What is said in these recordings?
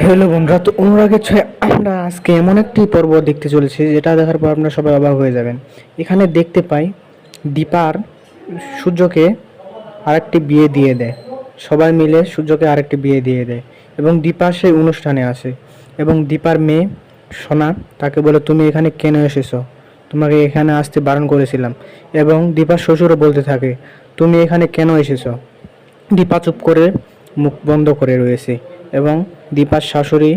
Hello বন্ধুরা, তো অনুরাগের ছয় আমরা আজকে এমন একটি পর্ব দেখতে চলেছি যেটা দেখার পর আপনারা সবাই অবাক হয়ে যাবেন। এখানে দেখতে পাই দীপার সূর্যকে আরেকটি বিয়ে দিয়ে দেয়। সবাই মিলে সূর্যকে আরেকটি বিয়ে দিয়ে দেয় এবং দীপা সেই অনুষ্ঠানে আসে এবং দীপার মেয়ে সোনা তাকে বলে, তুমি এখানে কেন এসেছো? তোমাকে এখানে আসতে বারণ করেছিলাম। এবং দীপার শ্বশুরও বলতে থাকে, তুমি এখানে কেন এসেছো? দীপা চুপ করে মুখ বন্ধ করে রয়েছে এবং দীপার শাশুড়ি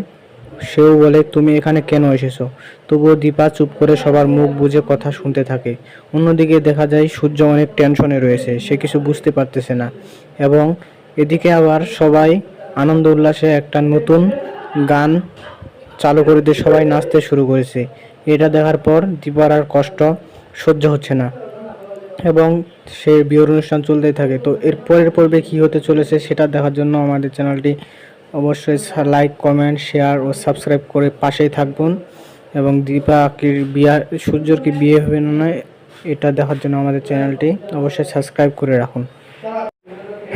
সেও বলে, তুমি এখানে কেন এসেছো? তবুও দীপা চুপ করে সবার মুখ বুজে কথা শুনতে থাকে। অন্যদিকে দেখা যায় সূর্য অনেক টেনশনে রয়েছে, সে কিছু বুঝতে পারতেছে না। এবং এদিকে আবার সবাই আনন্দ উল্লাসে একটা নতুন গান চালু করে দিয়ে সবাই নাচতে শুরু করেছে। এটা দেখার পর দীপার আর কষ্ট সহ্য হচ্ছে না এবং সে বিয়ের অনুষ্ঠান চলতেই থাকে। তো এর পরের পর্বে কী হতে চলেছে সেটা দেখার জন্য আমাদের চ্যানেলটি অবশ্যই লাইক, কমেন্ট, শেয়ার ও সাবস্ক্রাইব করে পাশেই থাকবেন। এবং দীপাকে সূর্যর কি বিয়ে হবে না নয় এটা দেখার জন্য আমাদের চ্যানেলটি অবশ্যই সাবস্ক্রাইব করে রাখুন।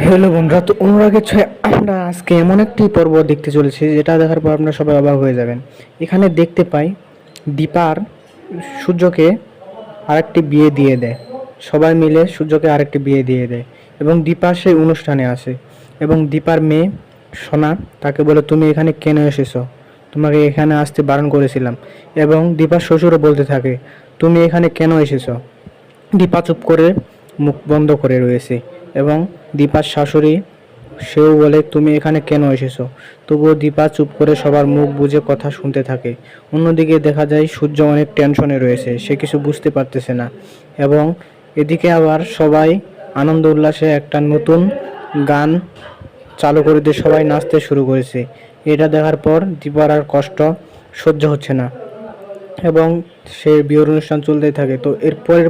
হ্যালো বন্ধুরা, তো অনুরাগের ছয় আমরা আজকে এমন একটি পর্ব দেখতে চলেছি যেটা দেখার পর আপনারা সবাই অবাক হয়ে যাবেন। এখানে দেখতে পাই দীপার সূর্যকে আরেকটি বিয়ে দিয়ে দেয়। সবাই মিলে সূর্যকে আরেকটি বিয়ে দিয়ে দেয় এবং দীপা সেই অনুষ্ঠানে আসে এবং দীপার মেয়ে সোনা তাকে বলে, তুমি এখানে কেন এসেছো? তোমাকে এখানে আসতে বারণ করেছিলাম। এবং দীপার শ্বশুরও বলতে থাকে, তুমি এখানে কেন এসেছো? দীপা চুপ করে মুখ বন্ধ করে রয়েছে এবং দীপার শাশুড়ি সেও বলে, তুমি এখানে কেন এসেছো? তবুও দীপা চুপ করে সবার মুখ বুজে কথা শুনতে থাকে। অন্যদিকে দেখা যায় সূর্য অনেক টেনশনে রয়েছে, সে কিছু বুঝতে পারতেছে না। এবং এদিকে আবার সবাই আনন্দ উল্লাসে একটা নতুন গান চালু করে দিয়ে সবাই নাচতে শুরু করেছে। এটা দেখার পর দীপার আর কষ্ট সহ্য হচ্ছে না এবং সে বিয়ের অনুষ্ঠান চলতেই থাকে। তো এর পরের